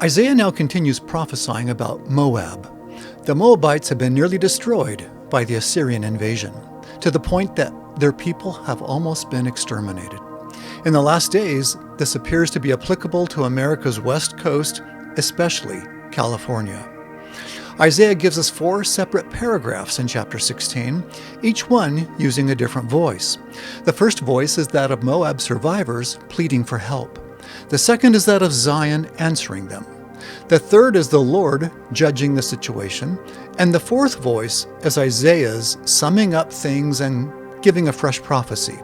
Isaiah now continues prophesying about Moab. The Moabites have been nearly destroyed by the Assyrian invasion, to the point that their people have almost been exterminated. In the last days, this appears to be applicable to America's west coast, especially California. Isaiah gives us 4 separate paragraphs in chapter 16, each one using a different voice. The first voice is that of Moab survivors pleading for help. The second is that of Zion answering them. The third is the Lord judging the situation. And the fourth voice is Isaiah's summing up things and giving a fresh prophecy.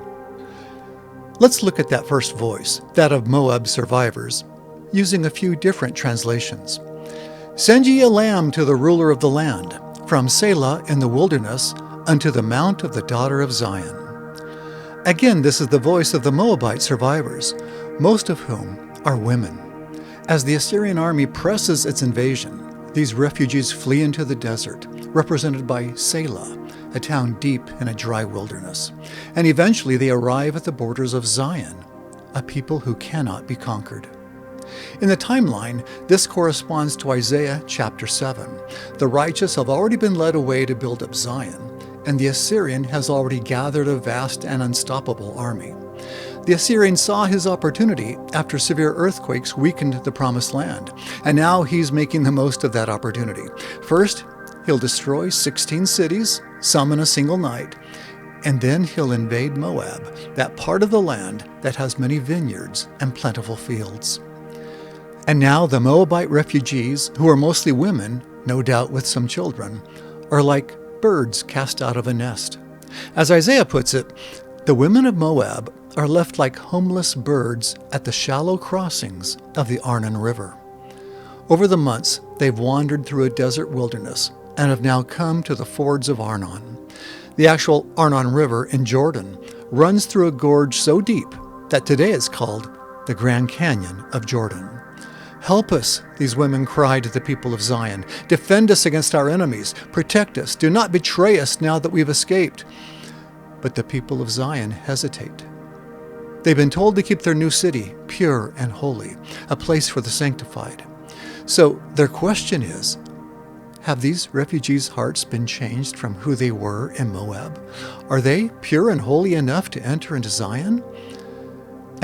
Let's look at that first voice, that of Moab survivors, using a few different translations. Send ye a lamb to the ruler of the land, from Selah in the wilderness unto the mount of the daughter of Zion. Again, this is the voice of the Moabite survivors, most of whom are women. As the Assyrian army presses its invasion, these refugees flee into the desert, represented by Selah, a town deep in a dry wilderness. And eventually they arrive at the borders of Zion, a people who cannot be conquered. In the timeline, this corresponds to Isaiah chapter 7. The righteous have already been led away to build up Zion, and the Assyrian has already gathered a vast and unstoppable army. The Assyrian saw his opportunity after severe earthquakes weakened the promised land, and now he's making the most of that opportunity. First, he'll destroy 16 cities, some in a single night, and then he'll invade Moab, that part of the land that has many vineyards and plentiful fields. And now the Moabite refugees, who are mostly women, no doubt with some children, are like birds cast out of a nest. As Isaiah puts it, the women of Moab are left like homeless birds at the shallow crossings of the Arnon River. Over the months, they've wandered through a desert wilderness and have now come to the Fords of Arnon. The actual Arnon River in Jordan runs through a gorge so deep that today it's called the Grand Canyon of Jordan. Help us, these women cry to the people of Zion. Defend us against our enemies. Protect us. Do not betray us now that we've escaped. But the people of Zion hesitate. They've been told to keep their new city pure and holy, a place for the sanctified. So their question is, have these refugees' hearts been changed from who they were in Moab? Are they pure and holy enough to enter into Zion?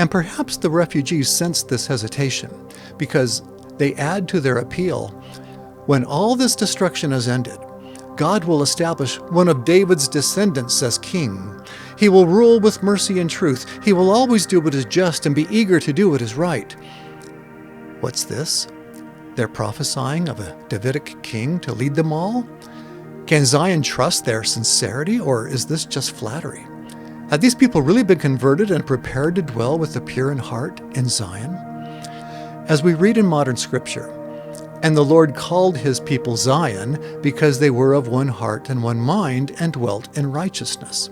And perhaps the refugees sense this hesitation because they add to their appeal, when all this destruction has ended, God will establish one of David's descendants as king. He will rule with mercy and truth. He will always do what is just and be eager to do what is right. What's this? They're prophesying of a Davidic king to lead them all? Can Zion trust their sincerity, or is this just flattery? Have these people really been converted and prepared to dwell with the pure in heart in Zion? As we read in modern scripture, and the Lord called his people Zion because they were of one heart and one mind and dwelt in righteousness.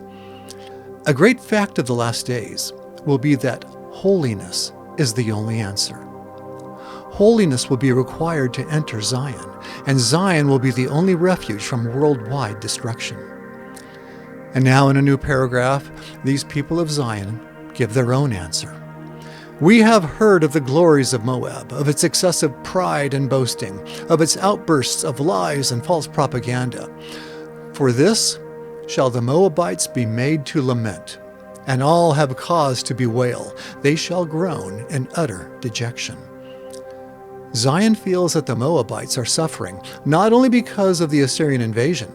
A great fact of the last days will be that holiness is the only answer. Holiness will be required to enter Zion, and Zion will be the only refuge from worldwide destruction. And now in a new paragraph, these people of Zion give their own answer. We have heard of the glories of Moab, of its excessive pride and boasting, of its outbursts of lies and false propaganda. For this shall the Moabites be made to lament, and all have cause to bewail. They shall groan in utter dejection. Zion feels that the Moabites are suffering, not only because of the Assyrian invasion,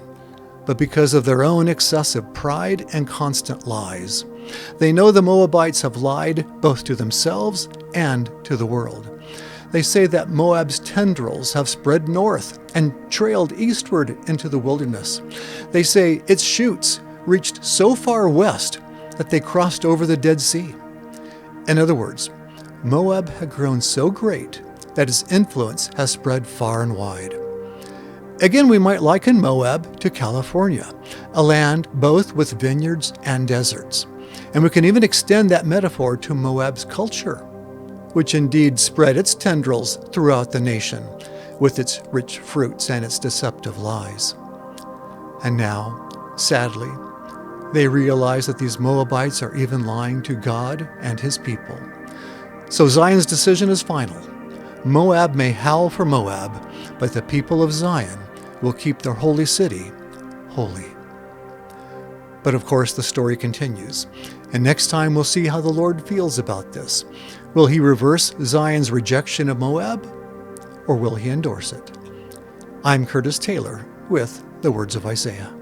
but because of their own excessive pride and constant lies. They know the Moabites have lied both to themselves and to the world. They say that Moab's tendrils have spread north and trailed eastward into the wilderness. They say its shoots reached so far west that they crossed over the Dead Sea. In other words, Moab had grown so great that its influence has spread far and wide. Again, we might liken Moab to California, a land both with vineyards and deserts. And we can even extend that metaphor to Moab's culture, which indeed spread its tendrils throughout the nation with its rich fruits and its deceptive lies. And now, sadly, they realize that these Moabites are even lying to God and his people. So Zion's decision is final. Moab may howl for Moab, but the people of Zion will keep their holy city holy. But of course, the story continues. And next time we'll see how the Lord feels about this. Will he reverse Zion's rejection of Moab, or will he endorse it? I'm Curtis Taylor with the Words of Isaiah.